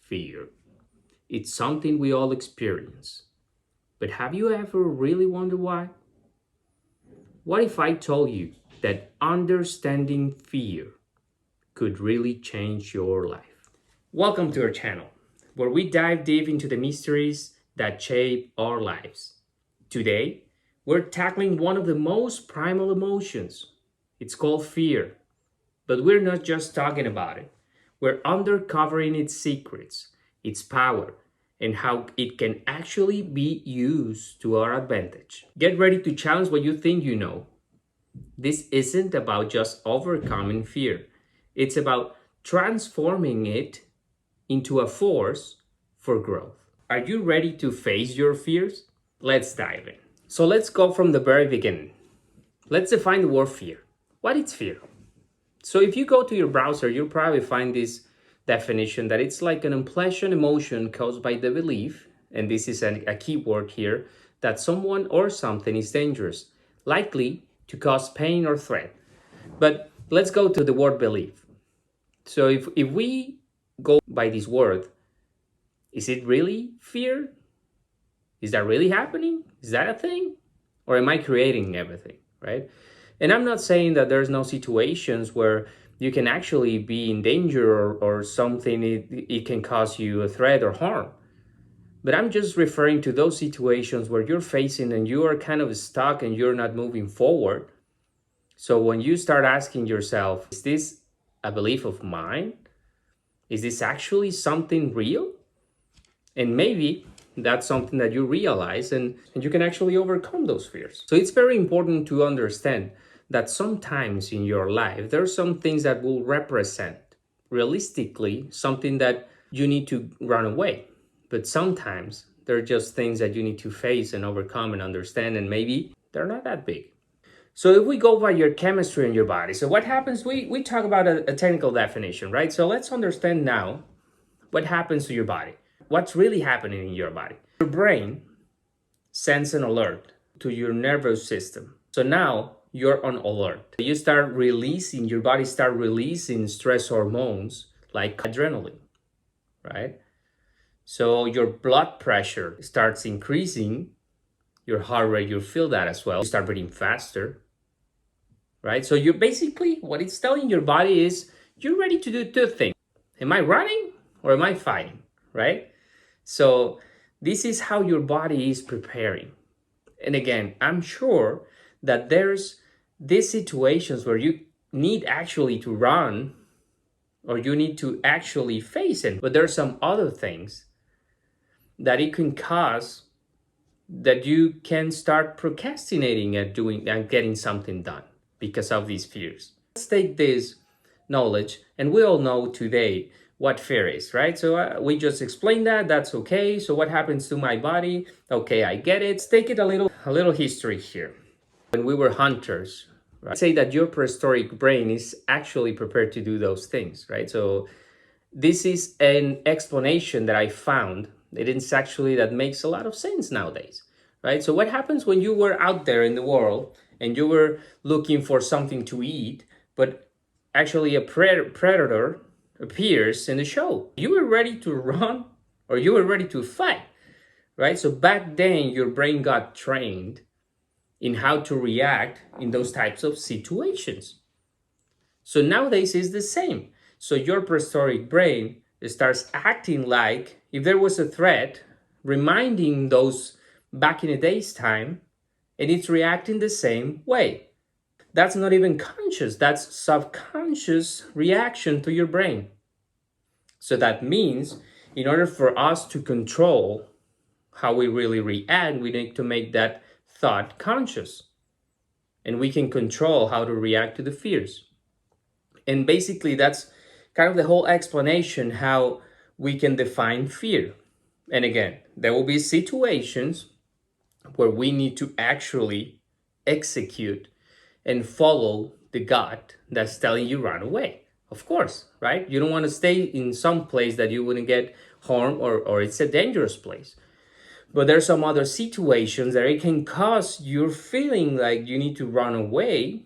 fear. It's something we all experience. But have you ever really wondered why? What if I told you that understanding fear could really change your life? Welcome to our channel, where we dive deep into the mysteries that shape our lives. Today, we're tackling one of the most primal emotions. It's called fear. But we're not just talking about it. We're uncovering its secrets, its power, and how it can actually be used to our advantage. Get ready to challenge what you think you know. This isn't about just overcoming fear. It's about transforming it into a force for growth. Are you ready to face your fears? Let's dive in. So let's go from the very beginning. Let's define the word fear. What is fear? So if you go to your browser, you'll probably find this definition that it's like an unpleasant emotion caused by the belief, and this is a key word here, that someone or something is dangerous, likely to cause pain or threat. But let's go to the word belief. So if we go by this word, is it really fear? Is that really happening? Is that a thing? Or am I creating everything, right? And I'm not saying that there's no situations where you can actually be in danger or something, it can cause you a threat or harm. But I'm just referring to those situations where you're facing and you are kind of stuck and you're not moving forward. So when you start asking yourself, is this a belief of mine? Is this actually something real? And maybe that's something that you realize and you can actually overcome those fears. So it's very important to understand that sometimes in your life, there are some things that will represent realistically something that you need to run away. But sometimes they're just things that you need to face and overcome and understand, and maybe they're not that big. So if we go by your chemistry in your body, so what happens, we talk about a technical definition, right? So let's understand now what happens to your body. What's really happening in your body? Your brain sends an alert to your nervous system. So now you're on alert. You start releasing, your body start releasing stress hormones like adrenaline, right? So your blood pressure starts increasing, your heart rate, you feel that as well. You start breathing faster, right? So you're basically, what it's telling your body is, you're ready to do two things. Am I running or am I fighting, right? So this is how your body is preparing. And again, I'm sure that there's these situations where you need actually to run or you need to actually face it. But there are some other things that it can cause that you can start procrastinating at doing and getting something done because of these fears. Let's take this knowledge, and we all know today what fear is, right? So we just explained that, that's okay. So what happens to my body? Okay, I get it. Let's take it a little history here. When we were hunters, right? Say that your prehistoric brain is actually prepared to do those things, right? So this is an explanation that I found. It is actually that makes a lot of sense nowadays, right? So what happens when you were out there in the world and you were looking for something to eat, but actually a predator appears in the show? You were ready to run or you were ready to fight, right? So back then your brain got trained in how to react in those types of situations. So nowadays it's the same. So your prehistoric brain starts acting like if there was a threat, reminding those back in the day's time, and it's reacting the same way. That's not even conscious, that's subconscious reaction to your brain. So that means in order for us to control how we really react, we need to make that thought conscious. And we can control how to react to the fears. And basically that's kind of the whole explanation how we can define fear. And again, there will be situations where we need to actually execute and follow the gut that's telling you run away. Of course, right? You don't want to stay in some place that you wouldn't get harmed or it's a dangerous place. But there's some other situations that it can cause you feeling like you need to run away,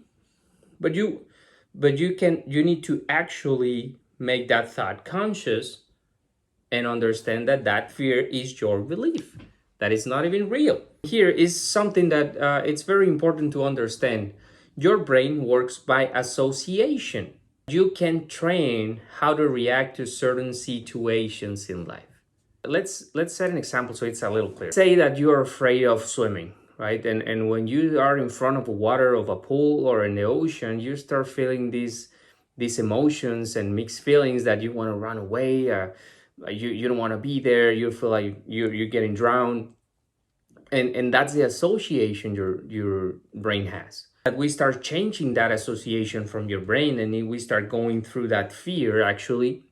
but you need to actually make that thought conscious and understand that that fear is your belief, that it's not even real. Here is something that it's very important to understand. Your brain works by association. You can train how to react to certain situations in life. Let's set an example so it's a little clear. Say that you are afraid of swimming, right? And when you are in front of water, of a pool or in the ocean, you start feeling these emotions and mixed feelings that you want to run away. You don't want to be there. You feel like you're getting drowned, and that's the association your brain has. That we start changing that association from your brain, and then we start going through that fear actually,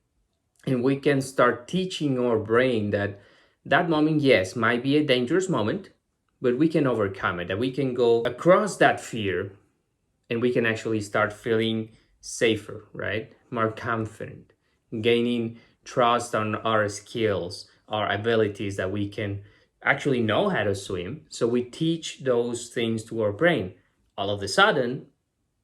and we can start teaching our brain that that moment, yes, might be a dangerous moment, but we can overcome it, that we can go across that fear, and we can actually start feeling safer, right? More confident, gaining trust on our skills, our abilities, that we can actually know how to swim. So we teach those things to our brain. All of a sudden,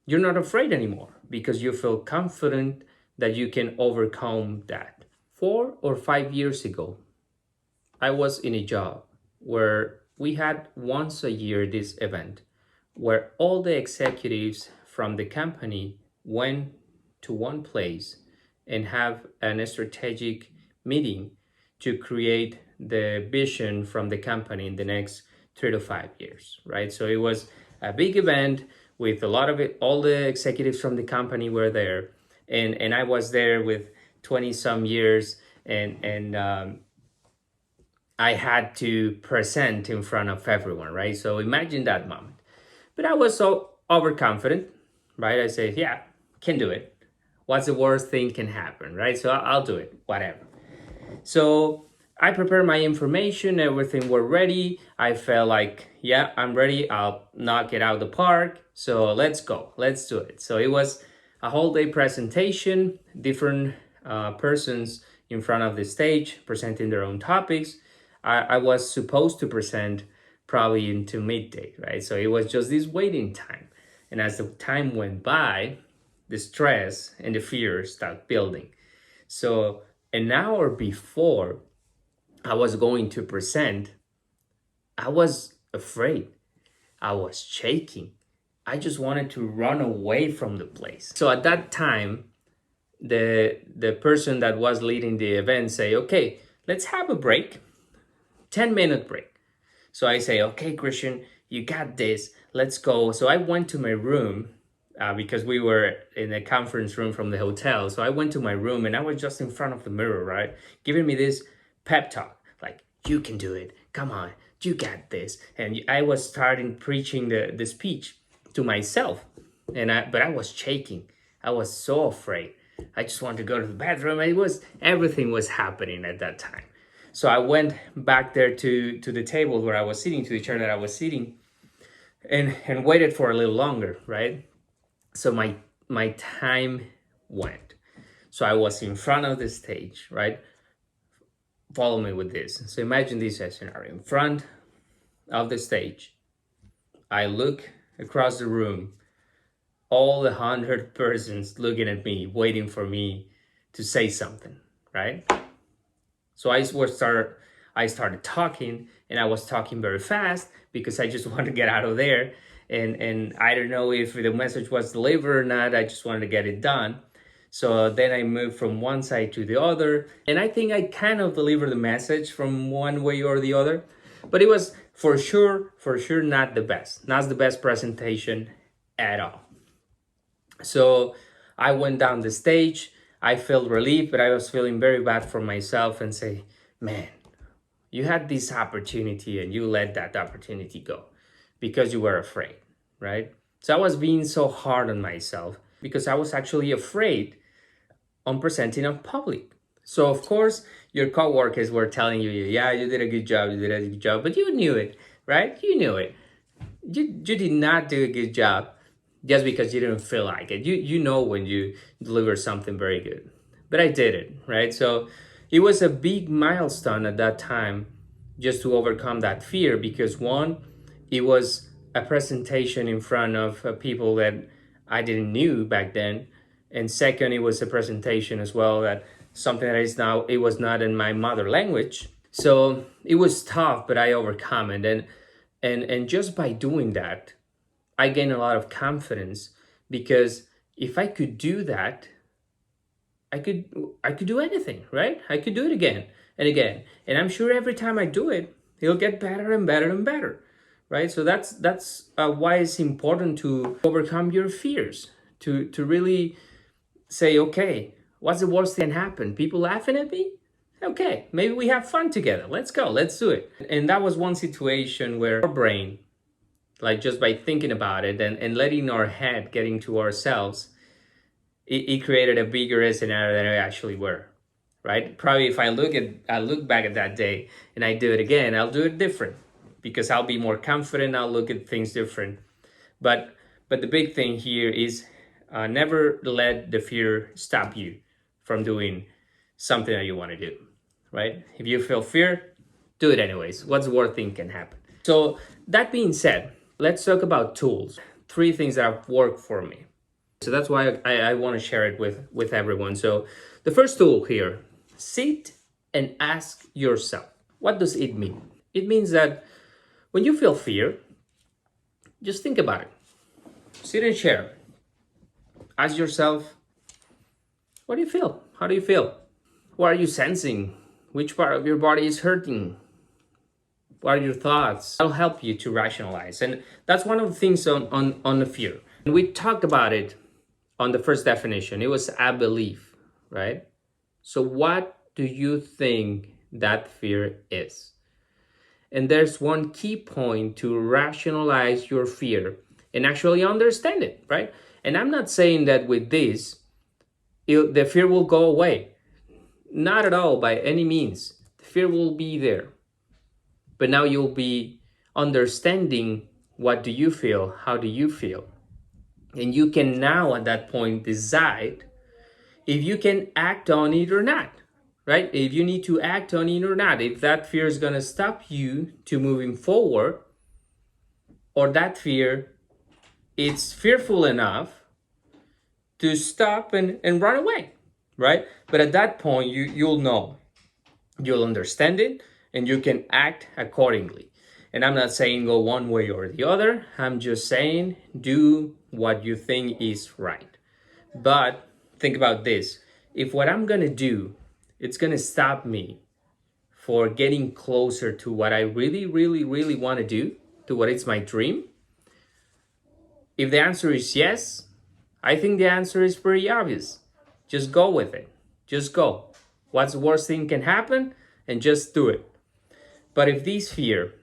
you're not afraid anymore because you feel confident that you can overcome that. 4 or 5 years ago, I was in a job where we had once a year this event where all the executives from the company went to one place and have an strategic meeting to create the vision from the company in the next 3 to 5 years, right? So it was a big event with a lot of it. All the executives from the company were there, and I was there with 20 some years, and I had to present in front of everyone, right? So imagine that moment. But I was so overconfident, right? I said, yeah, can do it. What's the worst thing can happen, right? So I'll do it, whatever. So I prepared my information, everything were ready. I felt like, yeah, I'm ready. I'll knock it out of the park. So let's go, let's do it. So it was a whole day presentation, different persons in front of the stage presenting their own topics. I was supposed to present probably into midday, right? So it was just this waiting time. And as the time went by, the stress and the fear started building. So an hour before I was going to present, I was afraid. I was shaking. I just wanted to run away from the place. So at that time, the person that was leading the event say, okay, let's have a break, 10-minute break. So I say, okay, Christian, you got this. Let's go. So I went to my room because we were in a conference room from the hotel. So I went to my room and I was just in front of the mirror, right? Giving me this pep talk, like, you can do it. Come on, you got this. And I was starting preaching the speech to myself. But I was shaking. I was so afraid. I just wanted to go to the bathroom. Everything was happening at that time. So I went back there to the table where I was sitting, to the chair that I was sitting, and waited for a little longer, right? So my time went. So I was in front of the stage, right? Follow me with this. So imagine this scenario. In front of the stage, I look across the room, all the 100 persons looking at me, waiting for me to say something, right? So I started talking, and I was talking very fast because I just wanted to get out of there. And I don't know if the message was delivered or not. I just wanted to get it done. So then I moved from one side to the other. And I think I kind of delivered the message from one way or the other. But it was for sure not the best. Not the best presentation at all. So I went down the stage. I felt relief, but I was feeling very bad for myself and say, man, you had this opportunity and you let that opportunity go because you were afraid, right? So I was being so hard on myself because I was actually afraid on presenting in public. So of course, your coworkers were telling you, yeah, you did a good job, but you knew it, right? You knew it. You did not do a good job just because you didn't feel like it. You know when you deliver something very good. But I did it, right? So it was a big milestone at that time just to overcome that fear because one, it was a presentation in front of people that I didn't knew back then. And second, it was a presentation as well that something that is now, it was not in my mother language. So it was tough, but I overcome it. And just by doing that, I gained a lot of confidence, because if I could do that, I could I could do anything, right? I could do it again and again. And I'm sure every time I do it, it'll get better and better and better, right? So that's why it's important to overcome your fears, to really say, okay, what's the worst thing that can happen? People laughing at me? Okay, maybe we have fun together. Let's go, let's do it. And that was one situation where our brain, like just by thinking about it and letting our head get into ourselves, it created a bigger scenario than we actually were, right? Probably if I look back at that day and I do it again, I'll do it different, because I'll be more confident. I'll look at things different. But the big thing here is never let the fear stop you from doing something that you want to do, right? If you feel fear, do it anyways. What's the worst thing can happen? So that being said, let's talk about tools. 3 things that have worked for me. So that's why I want to share it with everyone. So the first tool here, sit and ask yourself, what does it mean? It means that when you feel fear, just think about it. Sit in a chair. Ask yourself, what do you feel? How do you feel? What are you sensing? Which part of your body is hurting? What are your thoughts? That'll help you to rationalize. And that's one of the things on the fear. And we talked about it on the first definition. It was a belief, right? So what do you think that fear is? And there's one key point to rationalize your fear and actually understand it, right? And I'm not saying that with this, the fear will go away. Not at all, by any means. The fear will be there. But now you'll be understanding, what do you feel? How do you feel? And you can now at that point decide if you can act on it or not, right? If you need to act on it or not, if that fear is going to stop you to moving forward, or that fear, it's fearful enough to stop and run away, right? But at that point, you'll know, you'll understand it, and you can act accordingly. And I'm not saying go one way or the other. I'm just saying do what you think is right. But think about this. If what I'm going to do, it's going to stop me for getting closer to what I really, really, really want to do, to what is my dream, if the answer is yes, I think the answer is pretty obvious. Just go with it. Just go. What's the worst thing can happen? And just do it. But if this fear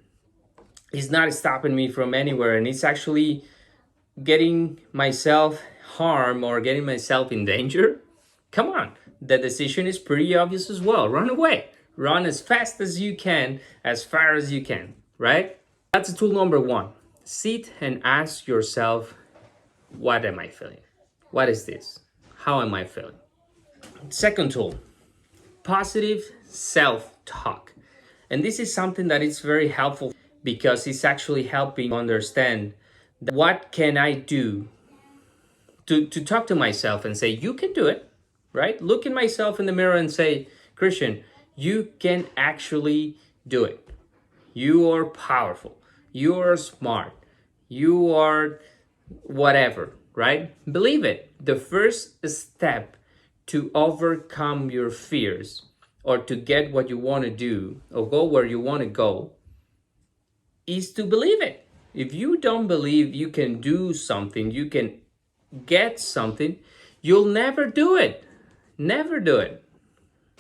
is not stopping me from anywhere, and it's actually getting myself harm or getting myself in danger, come on. The decision is pretty obvious as well. Run away. Run as fast as you can, as far as you can, right? That's tool number 1. Sit and ask yourself, what am I feeling? What is this? How am I feeling? Second tool, positive self-talk. And this is something that is very helpful, because it's actually helping understand what can I do to talk to myself and say, you can do it, right? Look at myself in the mirror and say, Christian, you can actually do it. You are powerful. You are smart. You are whatever, right? Believe it. The first step to overcome your fears, or to get what you want to do, or go where you want to go, is to believe it. If you don't believe you can do something, you can get something, you'll never do it. Never do it.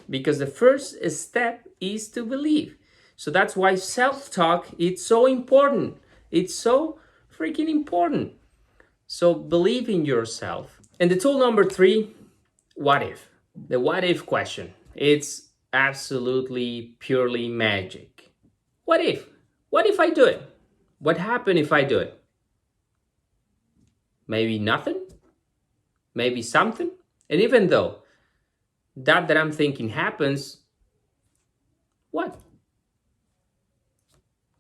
Because the first step is to believe. So that's why self-talk is so important. It's so freaking important. So believe in yourself. And the tool number 3, what if? The what if question. It's absolutely purely magic. What if? What if I do it? What happens if I do it? Maybe nothing? Maybe something? And even though that I'm thinking happens, what?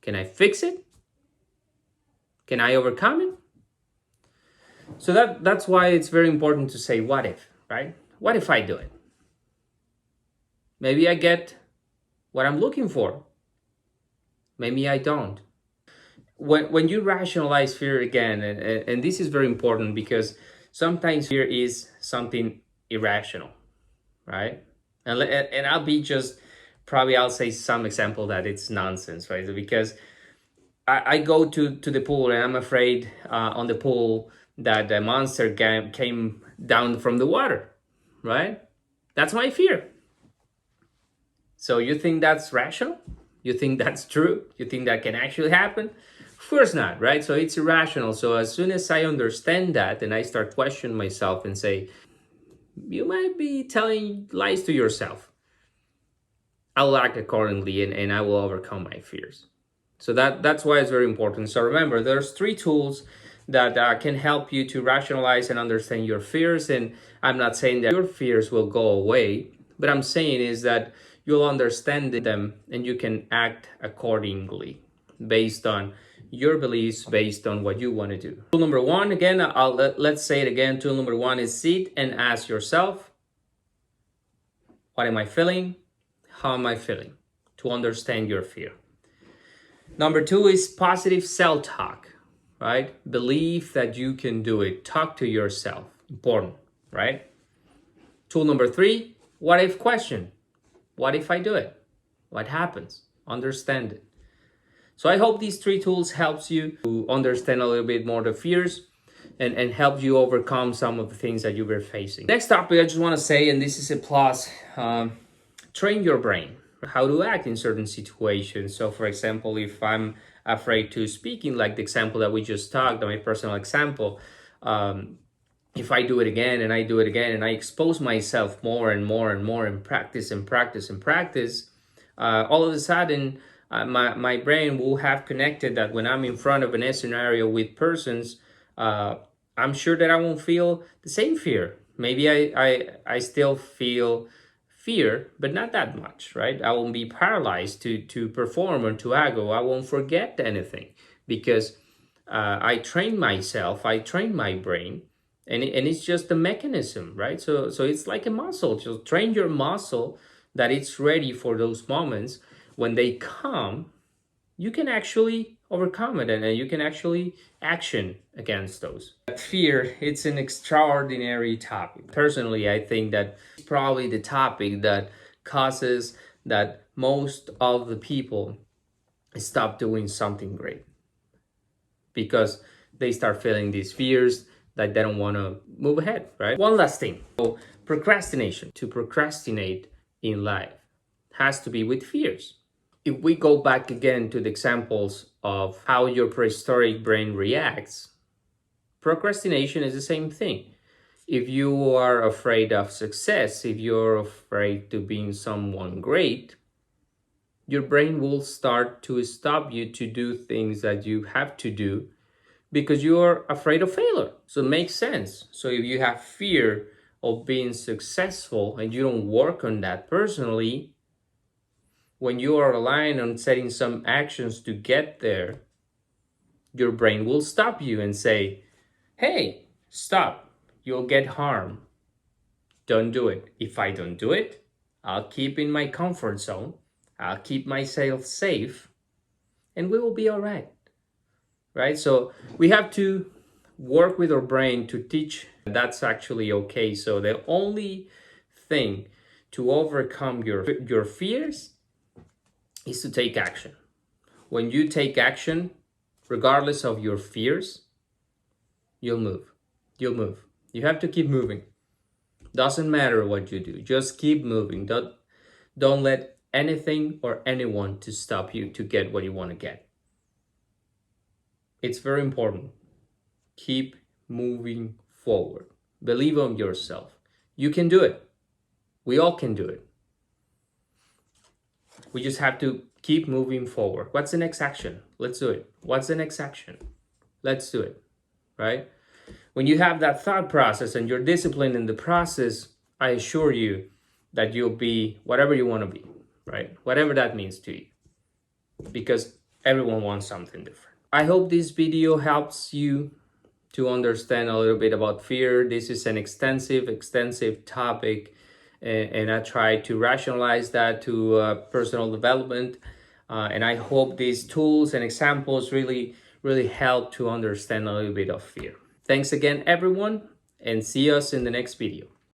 Can I fix it? Can I overcome it? So that's why it's very important to say what if, right? What if I do it? Maybe I get what I'm looking for. Maybe I don't. When you rationalize fear again, and this is very important because sometimes fear is something irrational, right? And I'll be just probably I'll say some example that it's nonsense, right? Because I go to the pool and I'm afraid on the pool that the monster came down from the water, right? That's my fear. So you think that's rational? You think that's true? You think that can actually happen? Of course not, right? So it's irrational. So as soon as I understand that and I start questioning myself and say, you might be telling lies to yourself, I'll act accordingly and I will overcome my fears. So that's why it's very important. So remember, there's 3 tools that can help you to rationalize and understand your fears. And I'm not saying that your fears will go away, but I'm saying is that you'll understand them and you can act accordingly based on your beliefs, based on what you want to do. Tool number 1, again, let's say it again. Tool number 1 is sit and ask yourself, what am I feeling? How am I feeling? To understand your fear. Number 2 is positive self-talk, right? Believe that you can do it. Talk to yourself. Important, right? Tool number 3, what if question. What if I do it? What happens? Understand it. So I hope these 3 tools helps you to understand a little bit more the fears and help you overcome some of the things that you were facing. Next topic I just want to say, and this is a plus, train your brain how to act in certain situations. So for example, if I'm afraid to speaking, like the example that we just talked, my personal example, if I do it again and I do it again and I expose myself more and more and more and practice and practice and practice, all of a sudden my brain will have connected that when I'm in front of a scenario with persons, I'm sure that I won't feel the same fear. Maybe I still feel fear, but not that much, right? I won't be paralyzed to perform or to act, or I won't forget anything because I train myself, I train my brain, and it's just a mechanism, right? So it's like a muscle. Just train your muscle that it's ready for those moments. When they come, you can actually overcome it and you can actually action against those. Fear, it's an extraordinary topic. Personally, I think that it's probably the topic that causes that most of the people stop doing something great because they start feeling these fears that they don't want to move ahead, right? One last thing. So procrastination, to procrastinate in life has to be with fears. If we go back again to the examples of how your prehistoric brain reacts, procrastination is the same thing. If you are afraid of success, if you're afraid to being someone great, your brain will start to stop you to do things that you have to do because you're afraid of failure. So it makes sense. So if you have fear of being successful and you don't work on that personally, when you are relying on setting some actions to get there, your brain will stop you and say, hey, stop, you'll get harmed. Don't do it. If I don't do it, I'll keep in my comfort zone. I'll keep myself safe and we will be all right. Right? So we have to work with our brain to teach that's actually okay. So the only thing to overcome your fears is to take action. When you take action, regardless of your fears, you'll move. You'll move. You have to keep moving. Doesn't matter what you do. Just keep moving. Don't let anything or anyone to stop you to get what you want to get. It's very important. Keep moving forward. Believe in yourself. You can do it. We all can do it. We just have to keep moving forward. What's the next action? Let's do it. What's the next action? Let's do it, right? When you have that thought process and you're disciplined in the process, I assure you that you'll be whatever you want to be, right? Whatever that means to you, because everyone wants something different. I hope this video helps you to understand a little bit about fear. This is an extensive topic. and I try to rationalize that to personal development. And I hope these tools and examples really help to understand a little bit of fear. Thanks again, everyone, and see us in the next video.